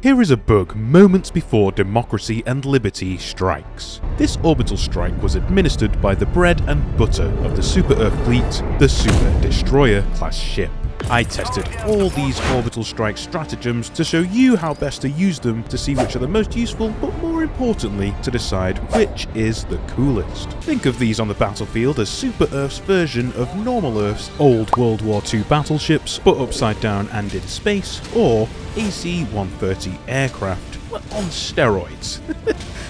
Here is a bug moments before democracy and liberty strikes. This orbital strike was administered by the bread and butter of the Super Earth fleet, the Super Destroyer class ship. I tested all these orbital strike stratagems to show you how best to use them to see which are the most useful, but more importantly to decide which is the coolest. Think of these on the battlefield as Super Earth's version of normal Earth's old World War II battleships, but upside down and in space, or AC-130 aircraft on steroids.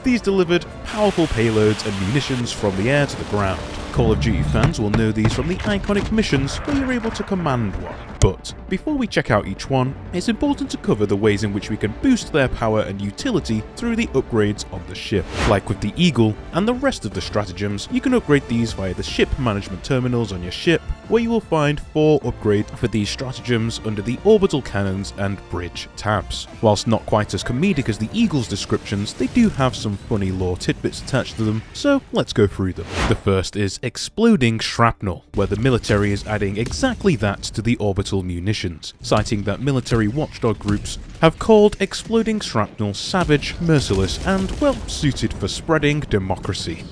These delivered powerful payloads and munitions from the air to the ground. Call of Duty fans will know these from the iconic missions where you're able to command one. But before we check out each one, it's important to cover the ways in which we can boost their power and utility through the upgrades on the ship. Like with the Eagle and the rest of the stratagems, you can upgrade these via the ship management terminals on your ship, where you will find 4 upgrades for these stratagems under the orbital cannons and bridge tabs. Whilst not quite as comedic as the Eagle's descriptions, they do have some funny lore tidbits attached to them, so let's go through them. The first is Exploding Shrapnel, where the military is adding exactly that to the orbital munitions, citing that military watchdog groups have called exploding shrapnel savage, merciless, and well suited for spreading democracy.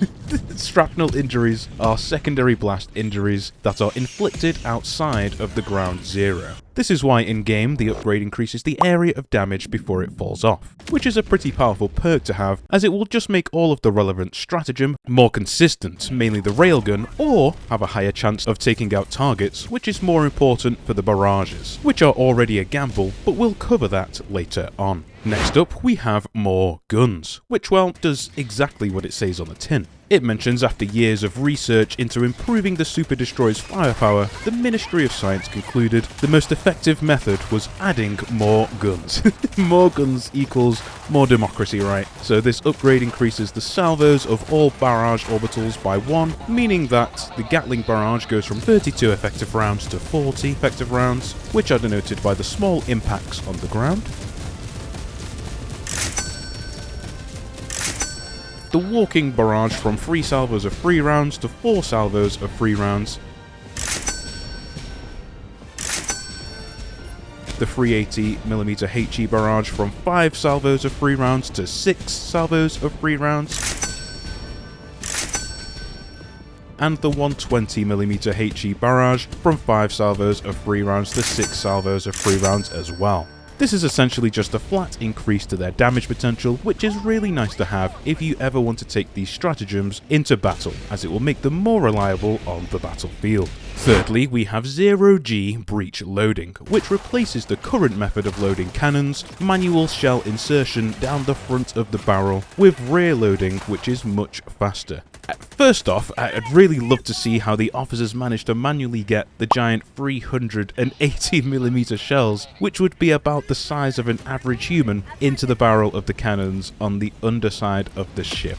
Shrapnel injuries are secondary blast injuries that are inflicted outside of the ground zero. This is why in-game the upgrade increases the area of damage before it falls off, which is a pretty powerful perk to have, as it will just make all of the relevant stratagem more consistent, mainly the railgun, or have a higher chance of taking out targets, which is more important for the barrages, which are already a gamble, but we'll cover that later on. Next up, we have more guns, which, well, does exactly what it says on the tin. It mentions after years of research into improving the Super Destroyer's firepower, the Ministry of Science concluded the most effective method was adding more guns. More guns equals more democracy, right? So this upgrade increases the salvos of all barrage orbitals by 1, meaning that the Gatling barrage goes from 32 effective rounds to 40 effective rounds, which are denoted by the small impacts on the ground. The walking barrage from 3 salvos of 3 rounds to 4 salvos of 3 rounds. The 380mm HE Barrage from 5 salvos of 3 rounds to 6 salvos of 3 rounds. And the 120mm HE Barrage from 5 salvos of 3 rounds to 6 salvos of 3 rounds as well. This is essentially just a flat increase to their damage potential, which is really nice to have if you ever want to take these stratagems into battle, as it will make them more reliable on the battlefield. Thirdly, we have 0G Breech loading, which replaces the current method of loading cannons, manual shell insertion down the front of the barrel, with rear loading, which is much faster. First off, I'd really love to see how the officers managed to manually get the giant 380mm shells, which would be about the size of an average human, into the barrel of the cannons on the underside of the ship.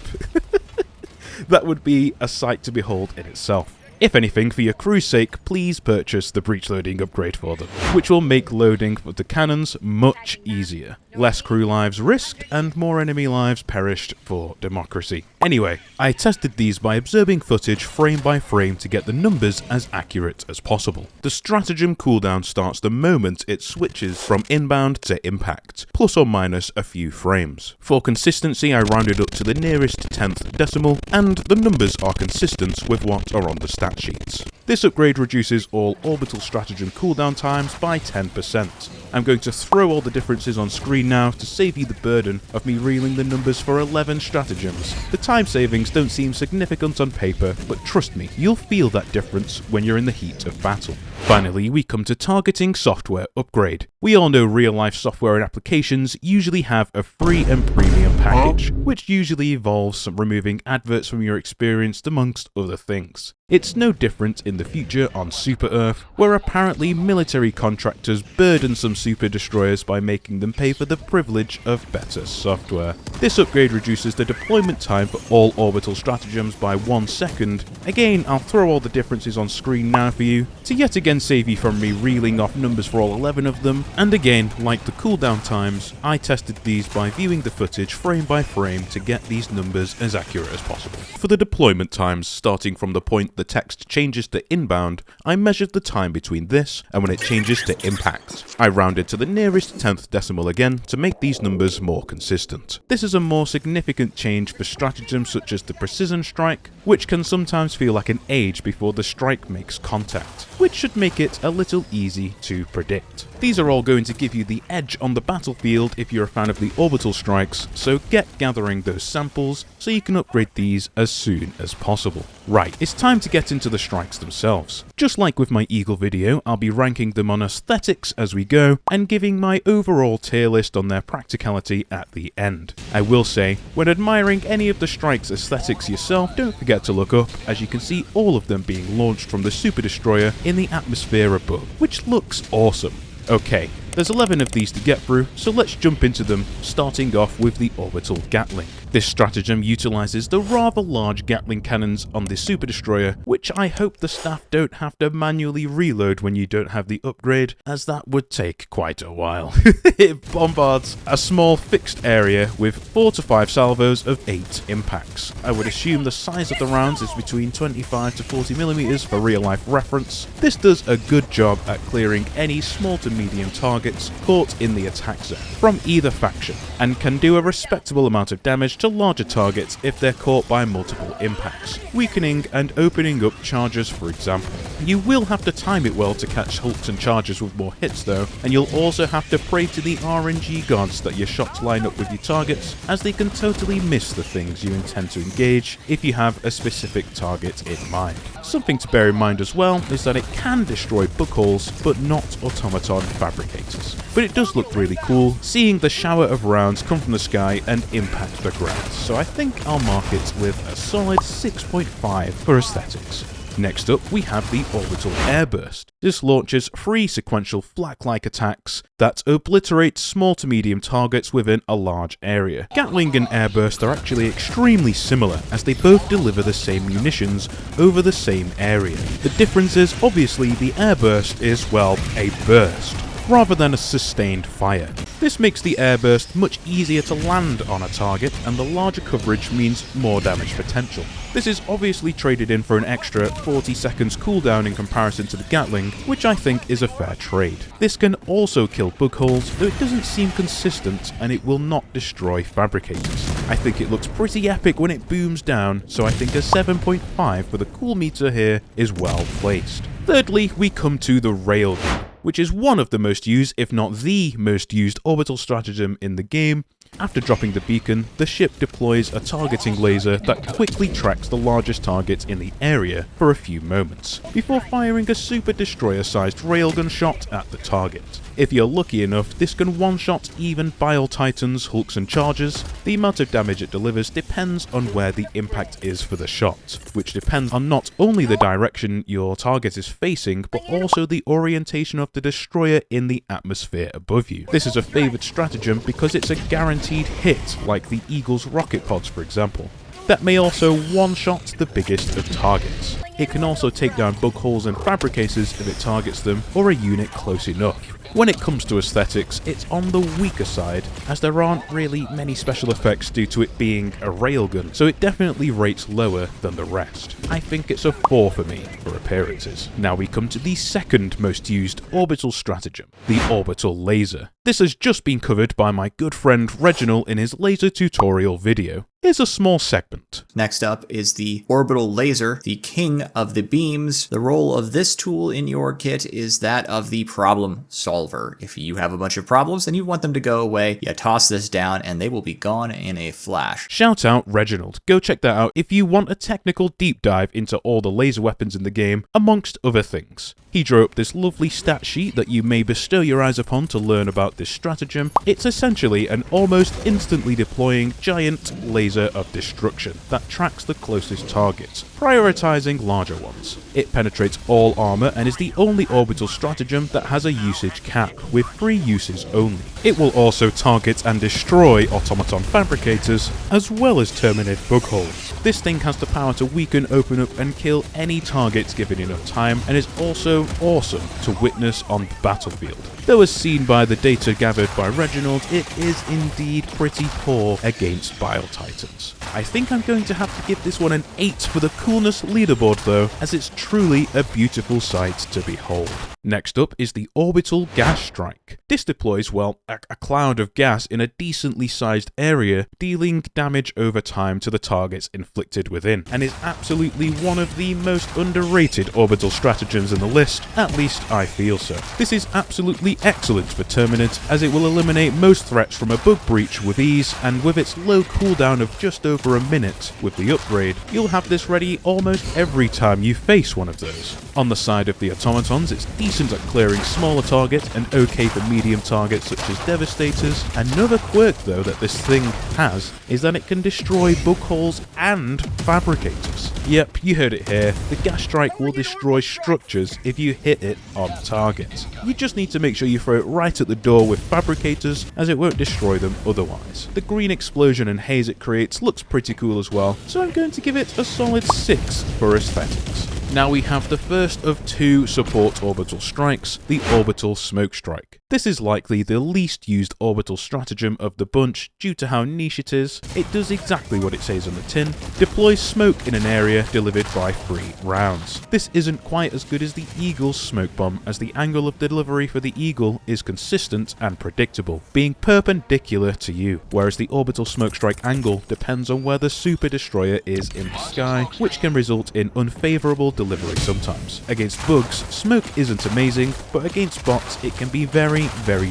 That would be a sight to behold in itself. If anything, for your crew's sake, please purchase the breech loading upgrade for them, which will make loading of the cannons much easier. Less crew lives risked and more enemy lives perished for democracy. Anyway, I tested these by observing footage frame by frame to get the numbers as accurate as possible. The stratagem cooldown starts the moment it switches from inbound to impact, plus or minus a few frames. For consistency, I rounded up to the nearest 10th decimal, and the numbers are consistent with what are on the stat sheets. This upgrade reduces all orbital stratagem cooldown times by 10%. I'm going to throw all the differences on screen now to save you the burden of me reeling the numbers for 11 stratagems. The time savings don't seem significant on paper, but trust me, you'll feel that difference when you're in the heat of battle. Finally, we come to targeting software upgrade. We all know real-life software and applications usually have a free and premium package, which usually involves removing adverts from your experience amongst other things. It's no different in the future on Super Earth, where apparently military contractors burden some super destroyers by making them pay for the privilege of better software. This upgrade reduces the deployment time for all orbital stratagems by 1 second. Again, I'll throw all the differences on screen now for you to yet again again save you from me reeling off numbers for all 11 of them, and again, like the cooldown times, I tested these by viewing the footage frame by frame to get these numbers as accurate as possible. For the deployment times, starting from the point the text changes to inbound, I measured the time between this and when it changes to impact. I rounded to the nearest 10th decimal again to make these numbers more consistent. This is a more significant change for stratagems such as the Precision Strike, which can sometimes feel like an age before the strike makes contact, which should make it a little easy to predict. These are all going to give you the edge on the battlefield if you're a fan of the orbital strikes, so get gathering those samples so you can upgrade these as soon as possible. Right, it's time to get into the strikes themselves. Just like with my Eagle video, I'll be ranking them on aesthetics as we go, and giving my overall tier list on their practicality at the end. I will say, when admiring any of the strikes aesthetics yourself, don't forget to look up, as you can see all of them being launched from the Super Destroyer in the atmosphere above, which looks awesome. Okay, there's 11 of these to get through, so let's jump into them, starting off with the Orbital Gatling. This stratagem utilises the rather large Gatling cannons on the Super Destroyer, which I hope the staff don't have to manually reload when you don't have the upgrade, as that would take quite a while. It bombards a small fixed area with 4 to 5 salvos of 8 impacts. I would assume the size of the rounds is between 25 to 40mm for real life reference. This does a good job at clearing any small to medium targets caught in the attack zone from either faction, and can do a respectable amount of damage to larger targets if they're caught by multiple impacts, weakening and opening up charges for example. You will have to time it well to catch hulks and charges with more hits though, and you'll also have to pray to the RNG gods that your shots line up with your targets, as they can totally miss the things you intend to engage if you have a specific target in mind. Something to bear in mind as well is that it can destroy bug holes but not automaton fabricators. But it does look really cool seeing the shower of rounds come from the sky and impact the ground, so I think I'll mark it with a solid 6.5 for aesthetics. Next up, we have the Orbital Airburst. This launches 3 sequential flak-like attacks that obliterate small to medium targets within a large area. Gatling and Airburst are actually extremely similar, as they both deliver the same munitions over the same area. The difference is obviously the Airburst is, well, a burst, rather than a sustained fire. This makes the Airburst much easier to land on a target, and the larger coverage means more damage potential. This is obviously traded in for an extra 40 seconds cooldown in comparison to the Gatling, which I think is a fair trade. This can also kill bug holes, though it doesn't seem consistent, and it will not destroy fabricators. I think it looks pretty epic when it booms down, so I think a 7.5 for the cool meter here is well placed. Thirdly, we come to the Railcannon, which is one of the most used, if not the most used orbital stratagem in the game. After dropping the beacon, the ship deploys a targeting laser that quickly tracks the largest target in the area for a few moments, before firing a Super Destroyer-sized railgun shot at the target. If you're lucky enough, this can one-shot even Bile Titans, hulks and chargers. The amount of damage it delivers depends on where the impact is for the shot, which depends on not only the direction your target is facing, but also the orientation of the destroyer in the atmosphere above you. This is a favoured stratagem because it's a guaranteed hit, like the Eagle's rocket pods for example, that may also one-shot the biggest of targets. It can also take down bug holes and fabricators if it targets them or a unit close enough. When it comes to aesthetics, it's on the weaker side, as there aren't really many special effects due to it being a railgun, so it definitely rates lower than the rest. I think it's a 4 for me for appearances. Now we come to the second most used orbital stratagem, the Orbital Laser. This has just been covered by my good friend Reginald in his laser tutorial video. Here's a small segment. Next up is the Orbital Laser, the king of the beams. The role of this tool in your kit is that of the problem solver. If you have a bunch of problems and you want them to go away, you toss this down and they will be gone in a flash. Shout out Reginald. Go check that out if you want a technical deep dive into all the laser weapons in the game, amongst other things. He drew up this lovely stat sheet that you may bestow your eyes upon to learn about this stratagem. It's essentially an almost instantly deploying giant laser of destruction that tracks the closest targets, prioritizing larger ones. It penetrates all armor and is the only orbital stratagem that has a usage cap, with 3 uses only. It will also target and destroy automaton fabricators, as well as terminate bug holes. This thing has the power to weaken, open up and kill any targets given enough time, and is also so awesome to witness on the battlefield. Though as seen by the data gathered by Reginald, it is indeed pretty poor against Bile Titans. I think I'm going to have to give this one an 8 for the coolness leaderboard though, as it's truly a beautiful sight to behold. Next up is the Orbital Gas Strike. This deploys, well, a cloud of gas in a decently sized area, dealing damage over time to the targets inflicted within, and is absolutely one of the most underrated orbital stratagems in the list, at least I feel so. This is absolutely excellent for Terminate, as it will eliminate most threats from a bug breach with ease, and with its low cooldown of just over a minute with the upgrade, you'll have this ready almost every time you face one of those. On the side of the automatons, it's decent at clearing smaller targets and okay for medium targets such as Devastators. Another quirk though that this thing has is that it can destroy bug holes and fabricators. Yep, you heard it here, the gas strike will destroy structures if you hit it on target. You just need to make sure you throw it right at the door with fabricators, as it won't destroy them otherwise. The green explosion and haze it creates looks pretty cool as well, so I'm going to give it a solid 6 for aesthetics. Now we have the first of two support orbital strikes, the Orbital Smoke Strike. This is likely the least used orbital stratagem of the bunch due to how niche it is. It does exactly what it says on the tin, deploys smoke in an area delivered by 3 rounds. This isn't quite as good as the Eagle's smoke bomb, as the angle of delivery for the Eagle is consistent and predictable, being perpendicular to you, whereas the Orbital Smoke Strike angle depends on where the Super Destroyer is in the sky, which can result in unfavourable delivery sometimes. Against bugs, smoke isn't amazing, but against bots it can be very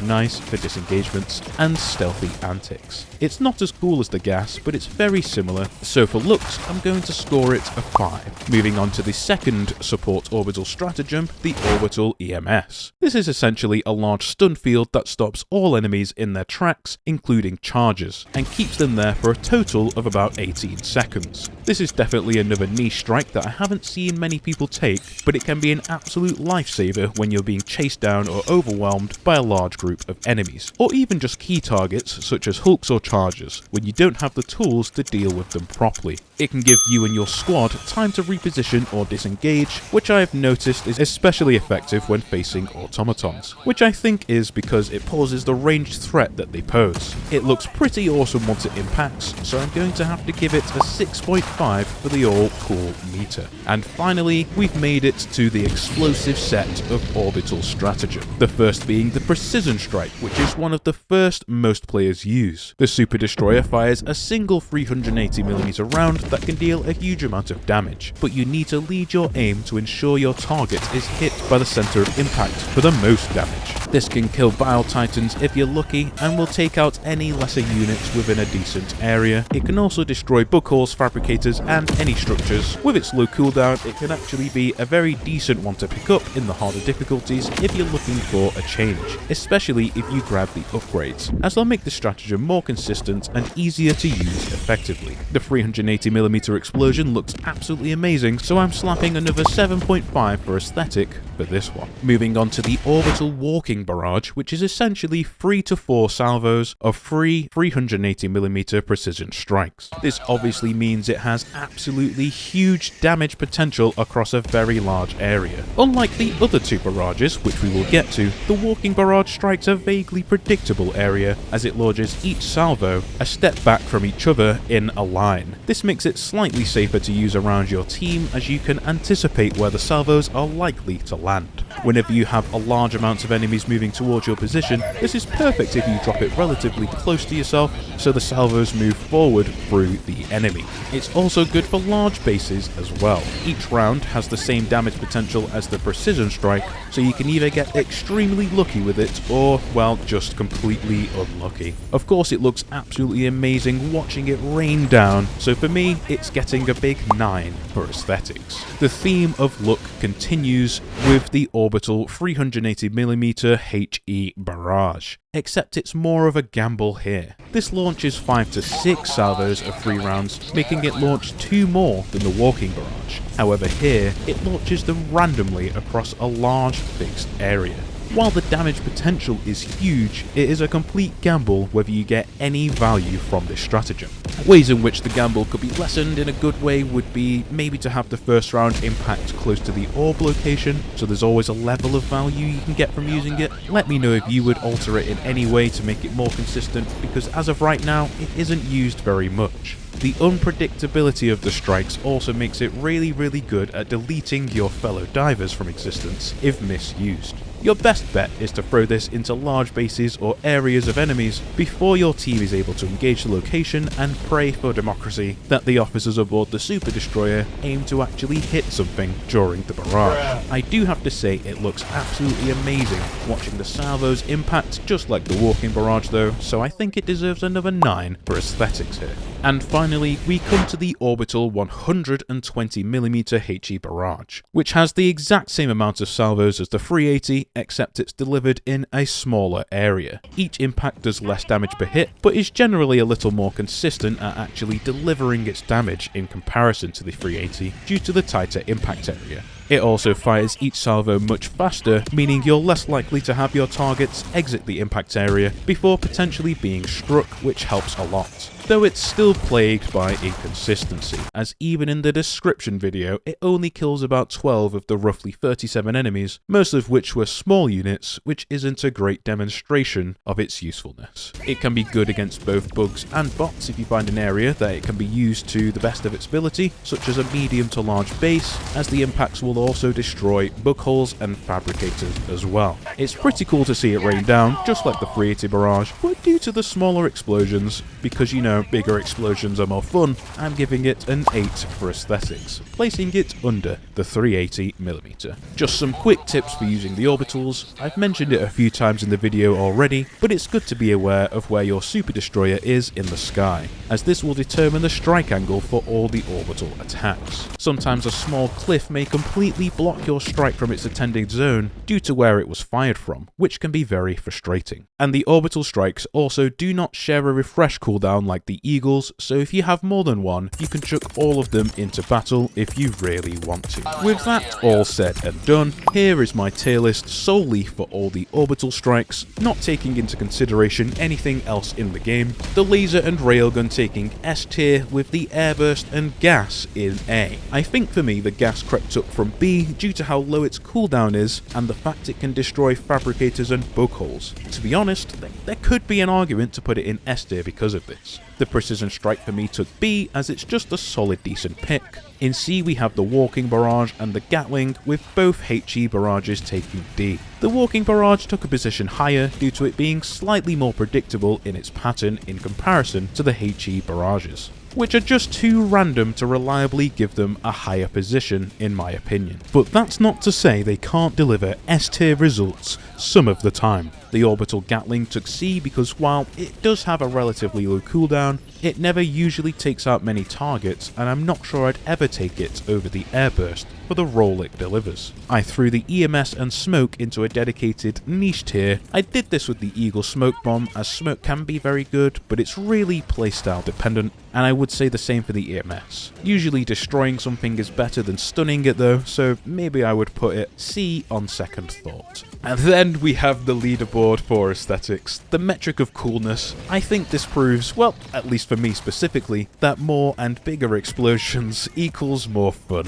nice for disengagements and stealthy antics. It's not as cool as the gas, but it's very similar, so for looks I'm going to score it a 5. Moving on to the second support orbital stratagem, the Orbital EMS. This is essentially a large stun field that stops all enemies in their tracks, including charges, and keeps them there for a total of about 18 seconds. This is definitely another niche strike that I haven't seen many people take, but it can be an absolute lifesaver when you're being chased down or overwhelmed by a large group of enemies, or even just key targets such as hulks or chargers, when you don't have the tools to deal with them properly. It can give you and your squad time to reposition or disengage, which I have noticed is especially effective when facing automatons, which I think is because it pauses the ranged threat that they pose. It looks pretty awesome once it impacts, so I'm going to have to give it a 6.5 for the all cool meter. And finally, we've made it to the explosive set of orbital stratagem, the first being the Precision Strike, which is one of the first most players use. The Super Destroyer fires a single 380mm round that can deal a huge amount of damage, but you need to lead your aim to ensure your target is hit by the center of impact for the most damage. This can kill Bile Titans if you're lucky, and will take out any lesser units within a decent area. It can also destroy bug holes, fabricators, and any structures. With its low cooldown, it can actually be a very decent one to pick up in the harder difficulties if you're looking for a change, especially if you grab the upgrades, as they'll make the stratagem more consistent and easier to use effectively. The 380mm explosion looks absolutely amazing, so I'm slapping another 7.5 for aesthetic for this one. Moving on to the Orbital Walking Barrage, which is essentially 3 to 4 salvos of 3 380mm precision strikes. This obviously means it has absolutely huge damage potential across a very large area. Unlike the other two barrages, which we will get to, the Walking Barrage strikes a vaguely predictable area as it launches each salvo a step back from each other in a line. This makes it slightly safer to use around your team, as you can anticipate where the salvos are likely to land. Whenever you have a large amount of enemies moving towards your position, this is perfect if you drop it relatively close to yourself so the salvos move forward through the enemy. It's also good for large bases as well. Each round has the same damage potential as the Precision Strike, so you can either get extremely lucky with it or, well, just completely unlucky. Of course, it looks absolutely amazing watching it rain down, so for me, it's getting a big 9 for aesthetics. The theme of look continues with the Orbital 380mm HE Barrage, except it's more of a gamble here. This launches 5 to 6 salvos of 3 rounds, making it launch 2 more than the Walking Barrage. However here, it launches them randomly across a large fixed area. While the damage potential is huge, it is a complete gamble whether you get any value from this stratagem. Ways in which the gamble could be lessened in a good way would be maybe to have the first round impact close to the orb location, so there's always a level of value you can get from using it. Let me know if you would alter it in any way to make it more consistent, because as of right now, it isn't used very much. The unpredictability of the strikes also makes it really good at deleting your fellow divers from existence if misused. Your best bet is to throw this into large bases or areas of enemies before your team is able to engage the location, and pray for democracy that the officers aboard the Super Destroyer aim to actually hit something during the barrage. I do have to say it looks absolutely amazing watching the salvos impact just like the walking barrage though, so I think it deserves another 9 for aesthetics here. And finally, we come to the Orbital 120mm HE Barrage, which has the exact same amount of salvos as the 380, except it's delivered in a smaller area. Each impact does less damage per hit, but is generally a little more consistent at actually delivering its damage in comparison to the 380 due to the tighter impact area. It also fires each salvo much faster, meaning you're less likely to have your targets exit the impact area before potentially being struck, which helps a lot. Though it's still plagued by inconsistency, as even in the description video it only kills about 12 of the roughly 37 enemies, most of which were small units, which isn't a great demonstration of its usefulness. It can be good against both bugs and bots if you find an area that it can be used to the best of its ability, such as a medium to large base, as the impacts will also destroy bug holes and fabricators as well. It's pretty cool to see it rain down, just like the 380 barrage, but due to the smaller explosions, because you know bigger explosions are more fun, I'm giving it an 8 for aesthetics, placing it under the 380mm. Just some quick tips for using the orbitals. I've mentioned it a few times in the video already, but it's good to be aware of where your Super Destroyer is in the sky, as this will determine the strike angle for all the orbital attacks. Sometimes a small cliff may completely block your strike from its intended zone due to where it was fired from, which can be very frustrating. And the orbital strikes also do not share a refresh cooldown like the Eagles, so if you have more than one, you can chuck all of them into battle if you really want to. With that all said and done, here is my tier list solely for all the orbital strikes, not taking into consideration anything else in the game, the laser and railgun taking S tier with the airburst and gas in A. I think for me the gas crept up from B due to how low its cooldown is and the fact it can destroy fabricators and bug holes. To be honest, there could be an argument to put it in S tier because of this. The precision strike for me took B, as it's just a solid decent pick. In C we have the walking barrage and the Gatling, with both HE barrages taking D. The walking barrage took a position higher due to it being slightly more predictable in its pattern in comparison to the HE barrages, which are just too random to reliably give them a higher position in my opinion. But that's not to say they can't deliver S tier results some of the time. The Orbital Gatling took C because while it does have a relatively low cooldown, it never usually takes out many targets, and I'm not sure I'd ever take it over the Airburst for the role it delivers. I threw the EMS and Smoke into a dedicated niche tier. I did this with the Eagle Smoke Bomb, as Smoke can be very good, but it's really playstyle dependent, and I would say the same for the EMS. Usually destroying something is better than stunning it though, so maybe I would put it C on second thought. And then we have the leaderboard for aesthetics, the metric of coolness. I think this proves, well, at least for me specifically, that more and bigger explosions equals more fun.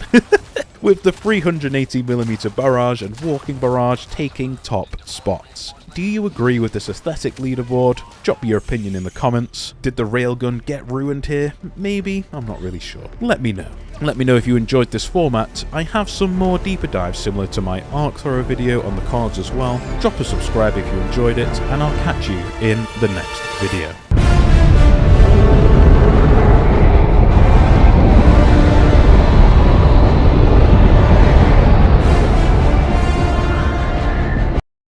With the 380mm barrage and walking barrage taking top spots. Do you agree with this aesthetic leaderboard? Drop your opinion in the comments. Did the railgun get ruined here? Maybe, I'm not really sure. Let me know. Let me know if you enjoyed this format. I have some more deeper dives similar to my arc thrower video on the cards as well. Drop a subscribe if you enjoyed it, and I'll catch you in the next video.